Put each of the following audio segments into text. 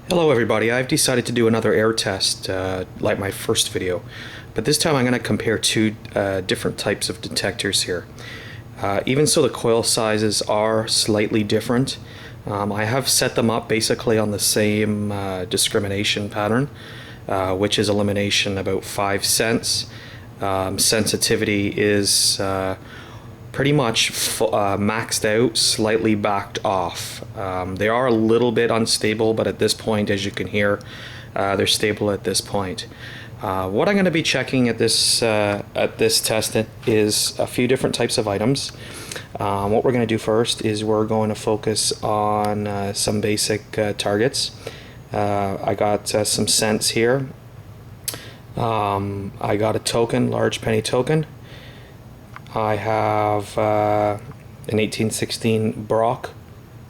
Hello everybody, I've decided to do another air test like my first video, but this time I'm going to compare two different types of detectors here. Even so, the coil sizes are slightly different. I have set them up basically on the same discrimination pattern, which is elimination about 5 cents. Sensitivity is pretty much maxed out, slightly backed off. They are a little bit unstable, but at this point, as you can hear, they're stable at this point. What I'm going to be checking at this test is a few different types of items. What we're going to do first is we're going to focus on some basic targets. I got some cents here. I got a token, large penny token. I have an 1816 Brock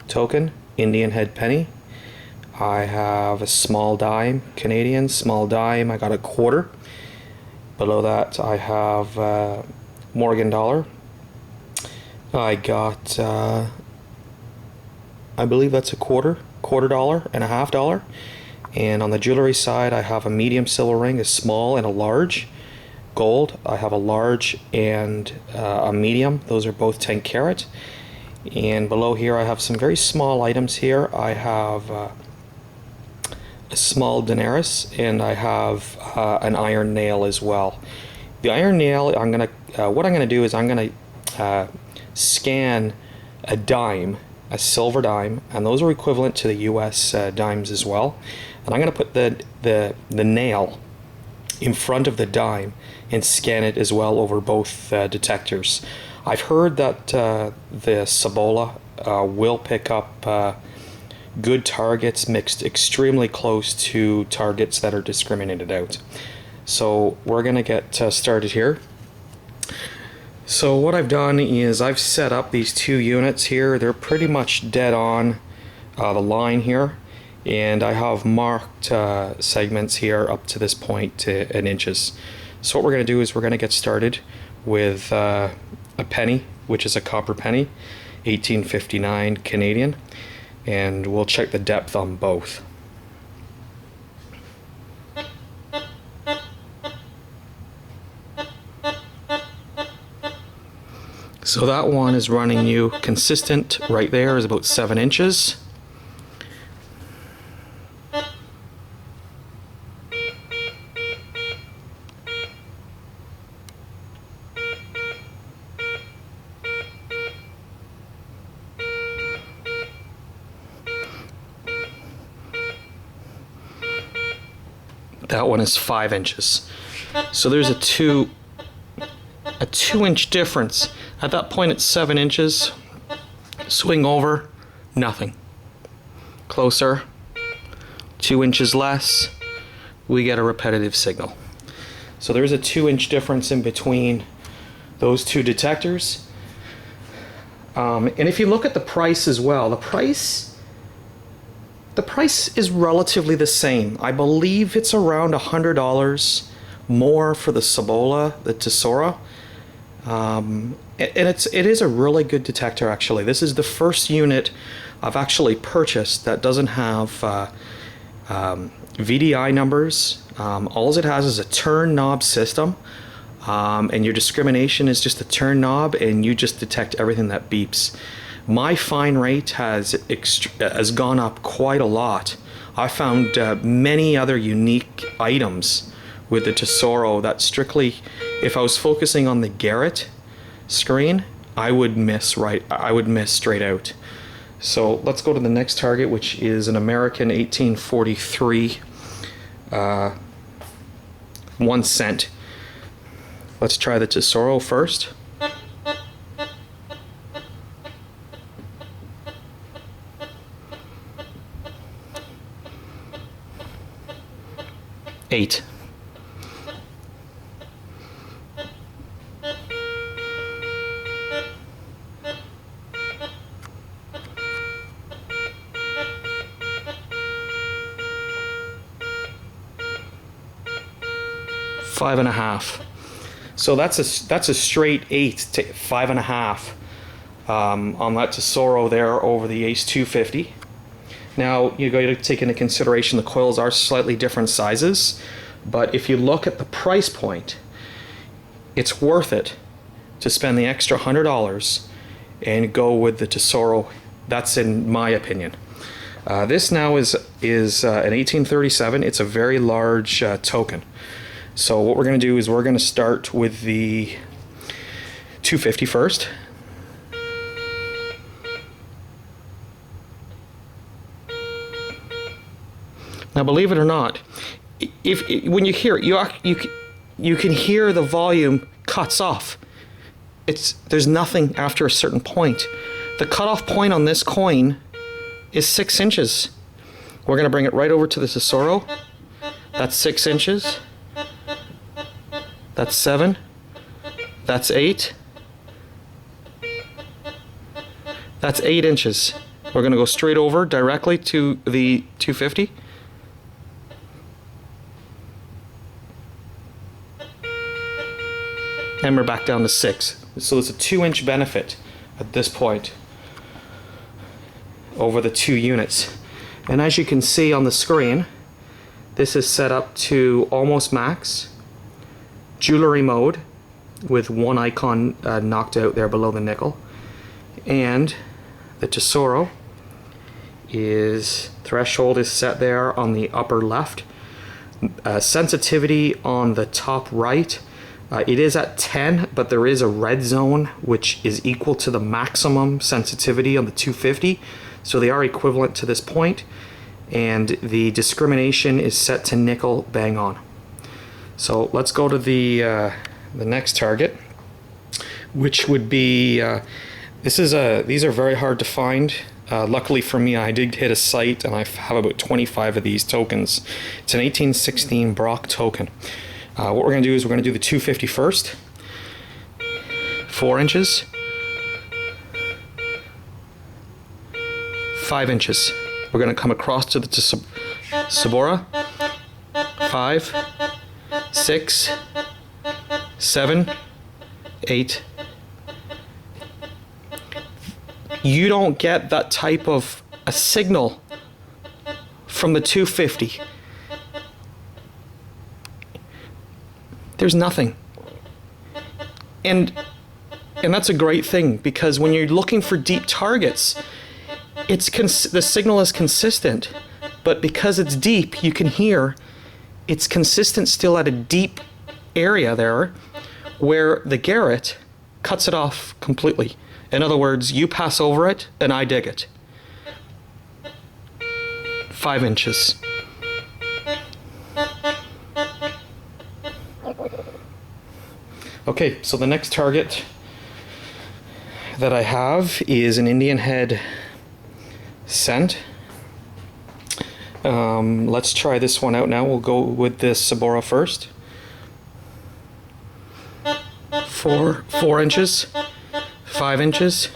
token, Indian head penny. I have a small dime, Canadian small dime. I got a quarter. Below that I have Morgan dollar. I got, I believe that's a quarter dollar and a half dollar. And on the jewelry side I have a medium silver ring, a small and a large. Gold, I have a large and a medium. Those are both 10 carat. And below here I have some very small items here. I have a small denarius, and I have an iron nail as well. The iron nail, what I'm gonna do is I'm gonna scan a dime, a silver dime, and those are equivalent to the US dimes as well. And I'm gonna put the nail in front of the dime and scan it as well over both detectors. I've heard that the Cibola will pick up good targets mixed extremely close to targets that are discriminated out. So we're gonna get started here. So what I've done is I've set up these two units here. They're pretty much dead on the line here. And I have marked segments here up to this point in inches. So what we're going to do is we're going to get started with a penny, which is a copper penny, 1859 Canadian, and we'll check the depth on both. So that one is running you consistent right there, is about 7 inches. That one is 5 inches. So there's a 2-inch difference. At that point it's 7 inches. Swing over, nothing. Closer, 2 inches less, we get a repetitive signal. So there's a 2-inch difference in between those two detectors. And if you look at the price as well, the price is relatively the same. I believe it's around $100 more for the Cibola, the TESORO. And it is a really good detector actually. This is the first unit I've actually purchased that doesn't have VDI numbers. All it has is a turn knob system, and your discrimination is just a turn knob, and you just detect everything that beeps. My fine rate has gone up quite a lot. I found many other unique items with the TESORO that strictly, if I was focusing on the GARRETT screen, I would miss straight out. So let's go to the next target, which is an American 1843 1 cent. Let's try the TESORO first. Eight. Five and a half. So that's a straight 8 to 5.5 on that TESORO there over the Ace 250. Now, you got to take into consideration the coils are slightly different sizes, but if you look at the price point, it's worth it to spend the extra $100 and go with the Tesoro. That's in my opinion. This now is an 1837. It's a very large token. So what we're going to do is we're going to start with the 250 first. Now, believe it or not, when you hear it, you can hear the volume cuts off. There's nothing after a certain point. The cutoff point on this coin is 6 inches. We're going to bring it right over to the Tesoro. That's 6 inches. That's 7. That's 8. That's 8 inches. We're going to go straight over directly to the 250. And we're back down to 6. So there's a 2-inch benefit at this point over the 2 units. And as you can see on the screen, this is set up to almost max, jewelry mode, with one icon knocked out there below the nickel. And the Tesoro threshold is set there on the upper left. Sensitivity on the top right, it is at 10, but there is a red zone which is equal to the maximum sensitivity on the 250. So they are equivalent to this point, and the discrimination is set to nickel bang on. So let's go to the next target, which would be these are very hard to find. Luckily for me, I did hit a site, and I have about 25 of these tokens. It's an 1816 Brock token. What we're going to do is we're going to do the 250 first. 4 inches. 5 inches. We're going to come across to the CIBOLA. 5, 6, 7, 8. You don't get that type of a signal from the 250. There's nothing. And that's a great thing, because when you're looking for deep targets, the signal is consistent, but because it's deep, you can hear it's consistent still at a deep area there, where the Garrett cuts it off completely. In other words, you pass over it and I dig it. 5 inches. Okay, so the next target that I have is an Indian head cent. Let's try this one out now. We'll go with this CIBOLA first. 4 inches, 5 inches,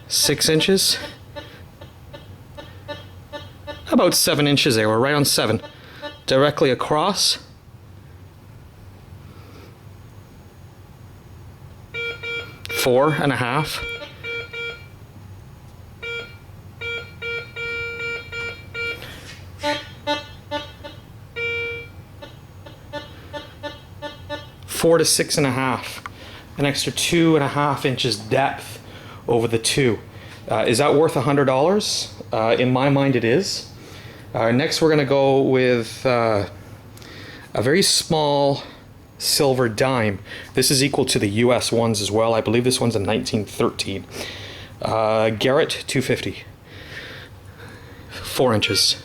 6 inches, about 7 inches there. We're right on 7. Directly across. 4.5. 4 to 6.5. An extra 2.5 inches depth over the 2. Is that worth $100? In my mind, it is. Next, we're going to go with a very small silver dime. This is equal to the US ones as well. I believe this one's a 1913. GARRETT 250. 4 inches.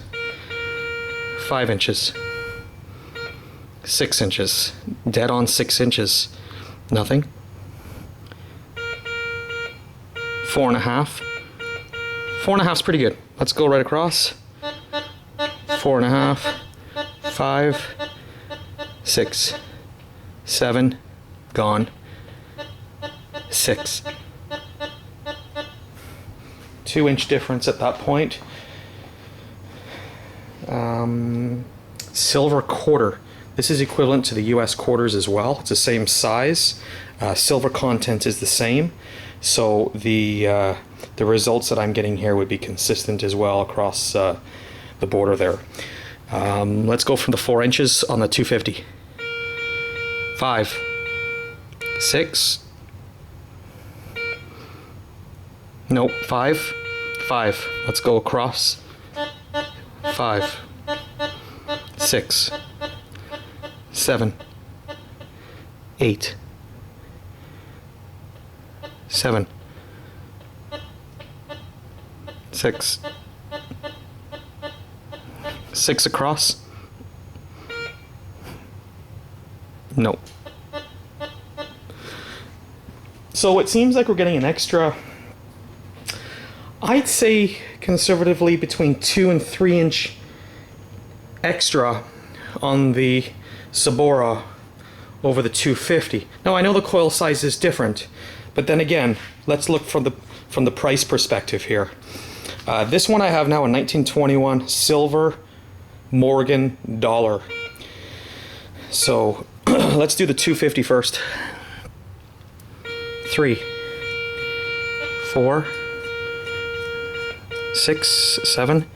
5 inches. 6 inches. Dead on 6 inches. Nothing. 4.5. 4.5 is pretty good. Let's go right across. 4.5. 5. 6. 7. Gone. 6. 2-inch difference at that point. Silver quarter. This is equivalent to the US quarters as well. It's the same size. Silver content is the same. So the the results that I'm getting here would be consistent as well across the border there. Let's go from the 4 inches on the 250. 5, 6, nope, 5, 5. Let's go across. 5, 6, 7, 8, 7, 6, 6 across. No. So it seems like we're getting an extra, I'd say conservatively between 2 and 3 inch extra on the CIBOLA over the 250. Now I know the coil size is different, but then again, let's look from the price perspective here. This one I have now, a 1921 silver Morgan dollar. So let's do the 250 first. 3, 4, 6, 7.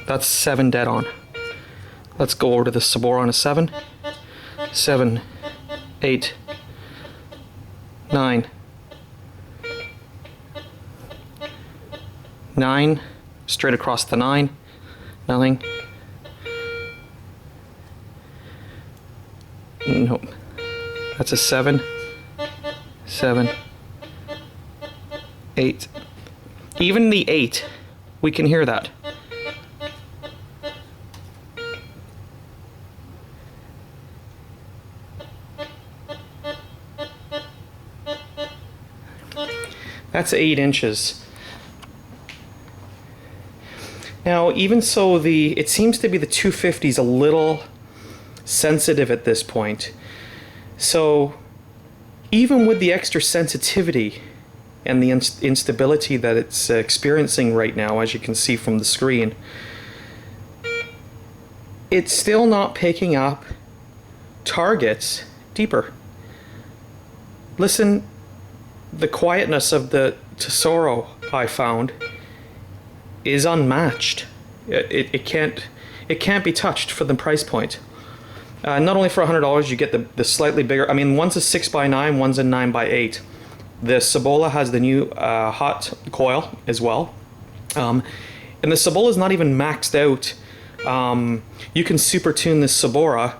That's 7 dead on. Let's go over to the CIBOLA on a 7. 7, 8, 9. 9, straight across the 9. Nothing. Nope. That's a 7, 7, 8. Even the 8, we can hear that. That's 8 inches. Now, even so, it seems to be the 250 is a little sensitive at this point. So even with the extra sensitivity and the instability that it's experiencing right now, as you can see from the screen, it's still not picking up targets deeper. Listen, the quietness of the TESORO, I found, is unmatched. It can't be touched for the price point. Not only for $100 you get the slightly bigger, I mean, one's a 6x9, one's a 9x8. The CIBOLA has the new hot coil as well. And the CIBOLA is not even maxed out. You can super tune this CIBOLA,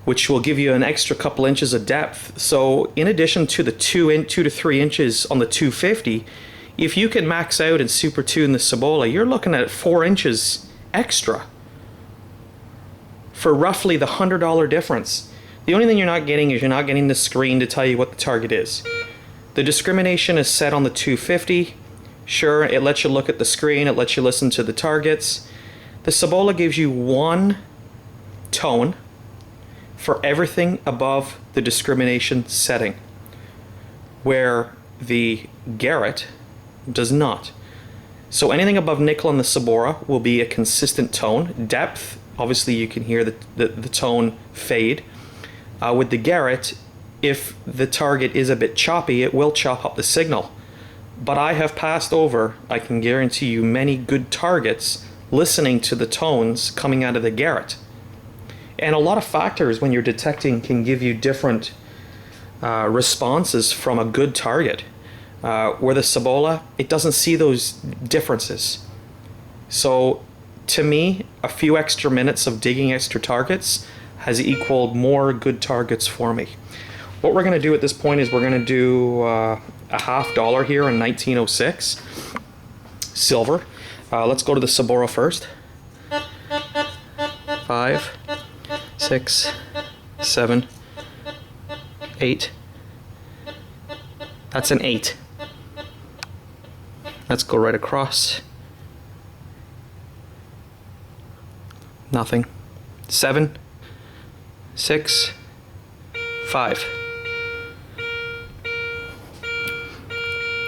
which will give you an extra couple inches of depth. So in addition to the 2 to 3 inches on the 250, if you can max out and super tune the CIBOLA, you're looking at 4 inches extra for roughly the $100 difference. The only thing you're not getting is you're not getting the screen to tell you what the target is. The discrimination is set on the 250. Sure, it lets you look at the screen, it lets you listen to the targets. The CIBOLA gives you one tone for everything above the discrimination setting, where the GARRETT does not. So anything above nickel on the CIBOLA will be a consistent tone. Depth, obviously you can hear the tone fade. With the GARRETT, if the target is a bit choppy, it will chop up the signal. But I have passed over, I can guarantee you, many good targets listening to the tones coming out of the GARRETT. And a lot of factors when you're detecting can give you different responses from a good target. Where the CIBOLA, it doesn't see those differences. So to me, a few extra minutes of digging extra targets has equaled more good targets for me. What we're going to do at this point is we're going to do a $50 here in 1906 silver. Let's go to the CIBOLA first. 5, 6, 7, 8. That's an 8. Let's go right across. Nothing. 7, 6, 5.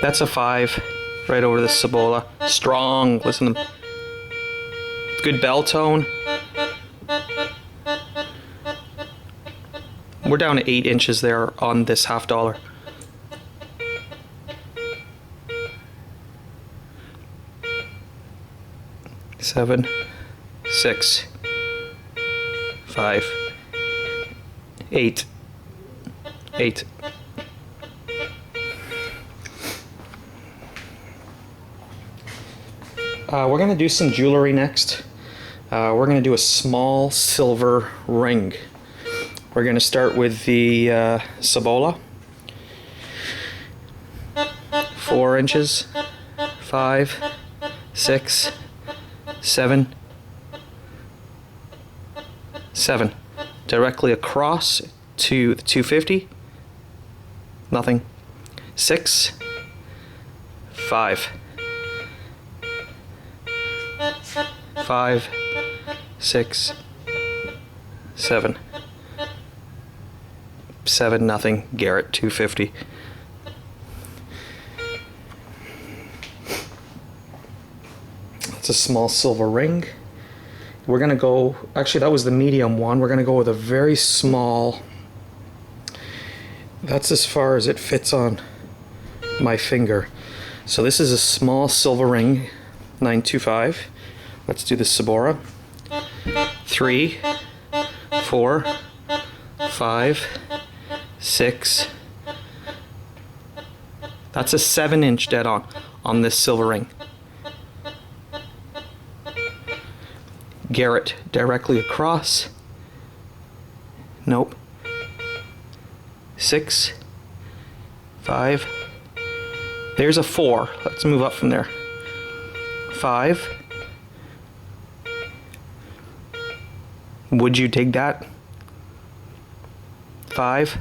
That's a 5 right over the CIBOLA. Strong. Listen to them. Good bell tone. We're down to 8 inches there on this $50. 7, 6, 5, 8, 8. We're going to do some jewelry next. We're going to do a small silver ring. We're going to start with the CIBOLA. 4 inches, 5, 6, 7, 7. Directly across to the 250. Nothing. 6, 5. 5, 6, 7. 7, nothing. Garrett, 250. That's a small silver ring. We're gonna go, actually that was the medium one. We're gonna go with a very small, that's as far as it fits on my finger. So this is a small silver ring, 925. Let's do the CIBOLA. 3, 4, 5, 6. That's a 7-inch dead on this silver ring. Garrett directly across. Nope. 6, 5. There's a 4. Let's move up from there. 5. Would you dig that? 5.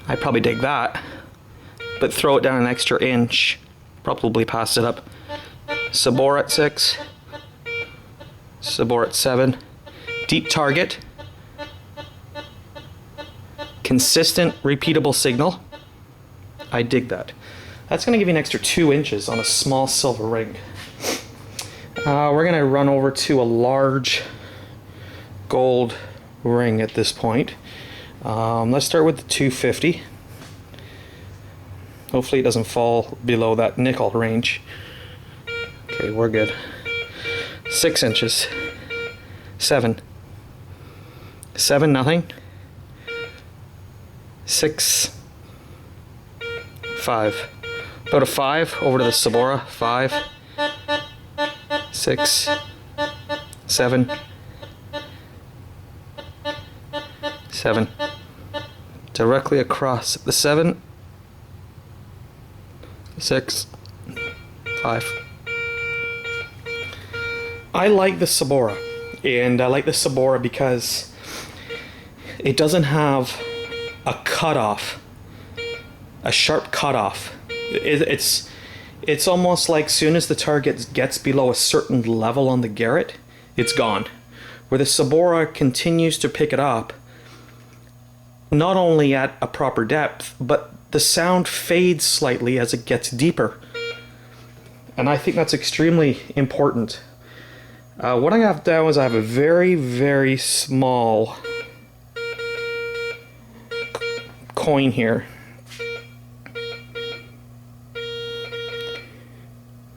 I'd probably dig that, but throw it down an extra inch, probably pass it up. CIBOLA at 6. CIBOLA at 7. Deep target. Consistent, repeatable signal. I dig that. That's going to give you an extra 2 inches on a small silver ring. We're going to run over to a large gold ring at this point. Let's start with the 250. Hopefully it doesn't fall below that nickel range. Okay, we're good. 6 inches. 7. 7, nothing. 6. 5. Go to 5, over to the CIBOLA. 5. 6. 7. 7. Directly across the 7. 6. 5. I like the CIBOLA, and I like the CIBOLA because it doesn't have a cutoff, a sharp cutoff. It's almost like soon as the target gets below a certain level on the Garrett, it's gone. Where the CIBOLA continues to pick it up, not only at a proper depth, but the sound fades slightly as it gets deeper. And I think that's extremely important. What I have now is I have a very, very small coin here.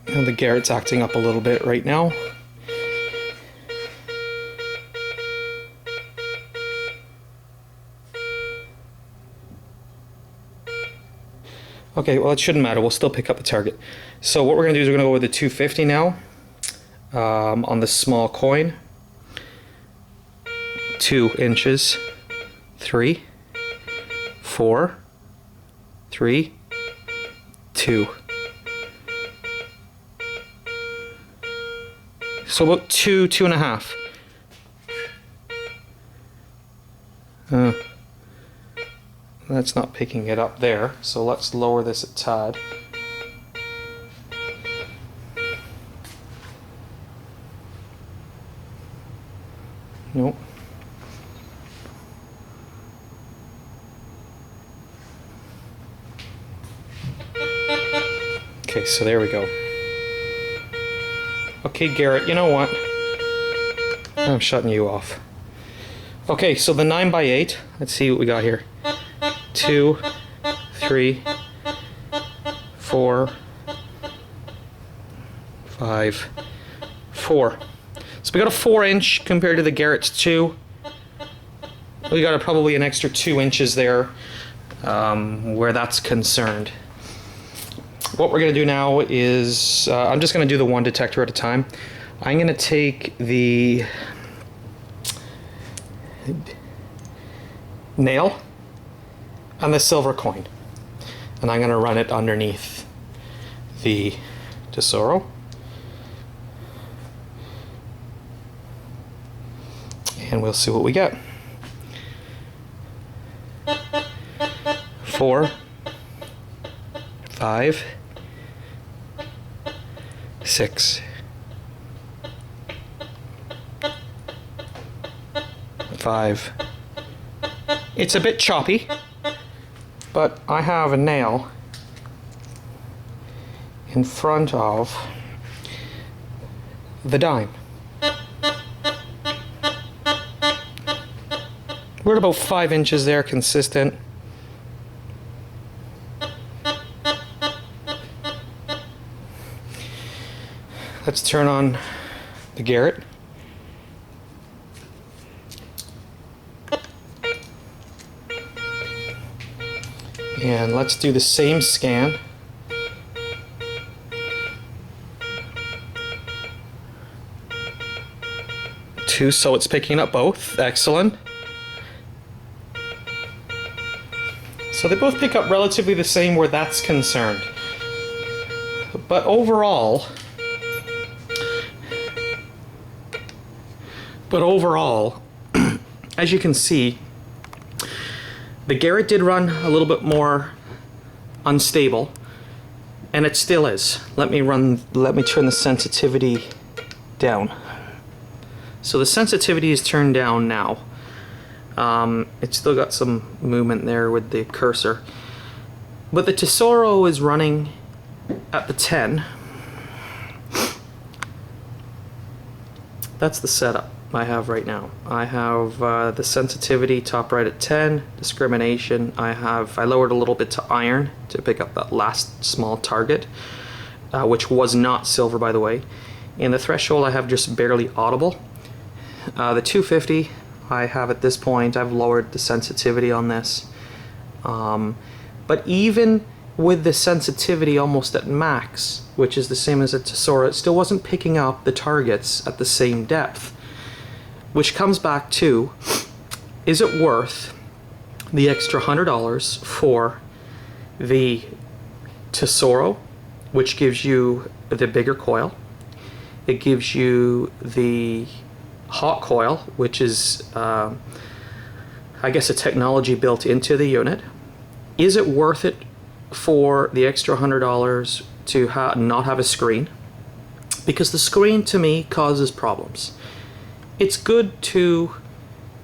And the Garrett's acting up a little bit right now. Okay, well it shouldn't matter, we'll still pick up the target. So what we're going to do is we're going to go with the 250 now, on the small coin. 2 inches, 3, 4, 3, 2. So about 2, 2.5. That's not picking it up there, so let's lower this a tad. Nope. Okay, so there we go. Okay, Garrett, you know what? I'm shutting you off. Okay, so the 9x8, let's see what we got here. 2, 3, 4, 5, 4. So we got a 4-inch compared to the Garrett's 2. We got probably an extra 2 inches there where that's concerned. What we're going to do now is, I'm just going to do the one detector at a time. I'm going to take the nail and the silver coin, and I'm going to run it underneath the Tesoro. And we'll see what we get. 4, 5, 6, 5. It's a bit choppy, but I have a nail in front of the dime. We're at about 5 inches there, consistent. Let's turn on the Garrett. And let's do the same scan. So it's picking up both. Excellent. So they both pick up relatively the same where that's concerned. But overall, as you can see, the Garrett did run a little bit more unstable, and it still is. Let me turn the sensitivity down. So the sensitivity is turned down now. It's still got some movement there with the cursor. But the Tesoro is running at the 10. That's the setup I have right now. I have the sensitivity top right at 10, discrimination. I lowered a little bit to iron to pick up that last small target, which was not silver, by the way. And the threshold I have just barely audible. The 250 I have at this point, I've lowered the sensitivity on this. But even with the sensitivity almost at max, which is the same as a Tesoro, it still wasn't picking up the targets at the same depth. Which comes back to, is it worth the extra $100 for the Tesoro, which gives you the bigger coil? It gives you the hot coil, which is, I guess, a technology built into the unit. Is it worth it for the extra $100 to not have a screen? Because the screen, to me, causes problems. It's good to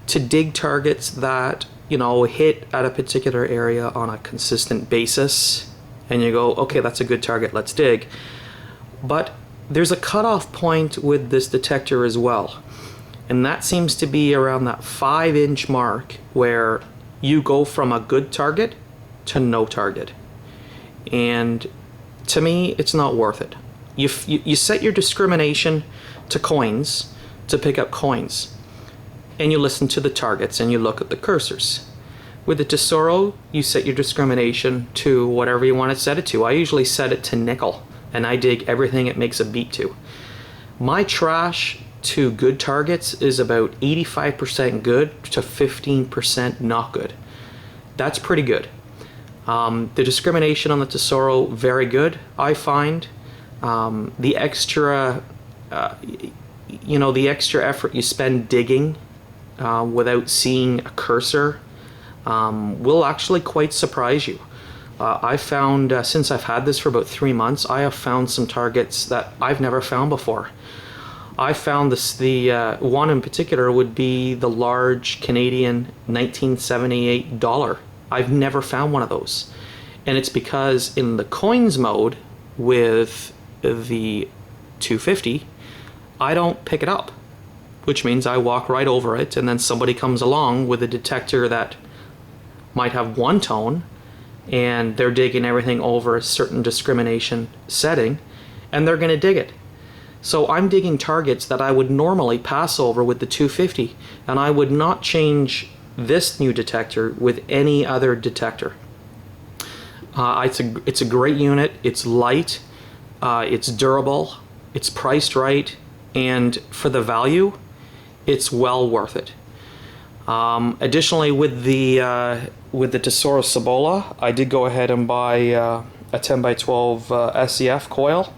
dig targets that, you know, hit at a particular area on a consistent basis, and you go, okay, that's a good target, let's dig. But there's a cutoff point with this detector as well. And that seems to be around that 5-inch mark where you go from a good target to no target. And to me, it's not worth it. You set your discrimination to coins to pick up coins. And you listen to the targets and you look at the cursors. With the Tesoro, you set your discrimination to whatever you want to set it to. I usually set it to nickel, and I dig everything it makes a beat to. My trash to good targets is about 85% good to 15% not good. That's pretty good. The discrimination on the Tesoro, very good, I find. The extra, the extra effort you spend digging without seeing a cursor will actually quite surprise you. I found, since I've had this for about 3 months, I have found some targets that I've never found before. I found the one in particular would be the large Canadian 1978 dollar. I've never found one of those. And it's because in the coins mode with the 250, I don't pick it up, which means I walk right over it, and then somebody comes along with a detector that might have one tone, and they're digging everything over a certain discrimination setting, and they're going to dig it. So I'm digging targets that I would normally pass over with the 250, and I would not change this new detector with any other detector. It's a great unit. It's light, it's durable, it's priced right, and for the value, it's well worth it. Additionally, with the TESORO CIBOLA, I did go ahead and buy a 10x12 SEF coil.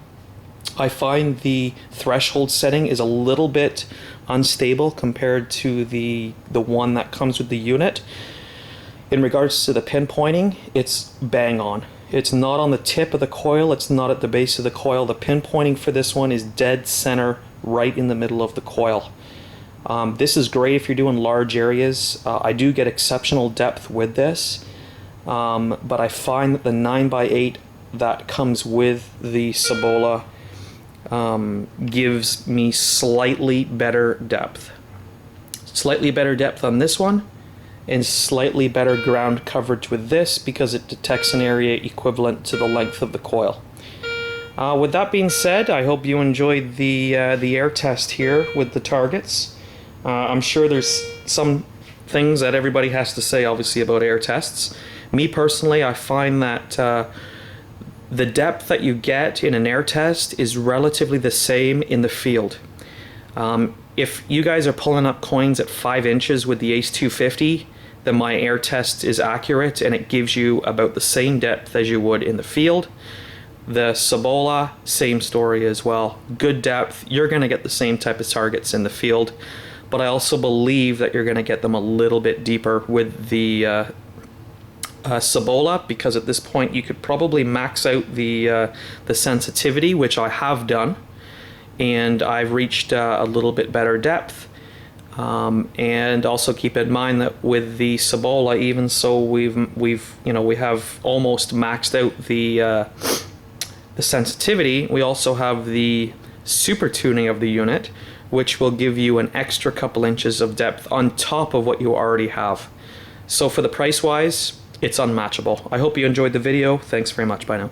I find the threshold setting is a little bit unstable compared to the one that comes with the unit. In regards to the pinpointing, it's bang on. It's not on the tip of the coil, it's not at the base of the coil. The pinpointing for this one is dead center, right in the middle of the coil. This is great if you're doing large areas. I do get exceptional depth with this, but I find that the 9x8 that comes with the CIBOLA gives me slightly better depth. Slightly better depth on this one, and slightly better ground coverage with this because it detects an area equivalent to the length of the coil. With that being said, I hope you enjoyed the air test here with the targets. I'm sure there's some things that everybody has to say, obviously, about air tests. Me personally, I find that the depth that you get in an air test is relatively the same in the field. If you guys are pulling up coins at 5 inches with the Ace 250, then my air test is accurate and it gives you about the same depth as you would in the field. The CIBOLA, same story as well. Good depth, you're going to get the same type of targets in the field, but I also believe that you're going to get them a little bit deeper with the CIBOLA, because at this point you could probably max out the sensitivity, which I have done, and I've reached a little bit better depth. And also keep in mind that with the CIBOLA, even so we have almost maxed out the sensitivity, we also have the super tuning of the unit, which will give you an extra couple inches of depth on top of what you already have. So for the price wise, it's unmatchable. I hope you enjoyed the video. Thanks very much. Bye now.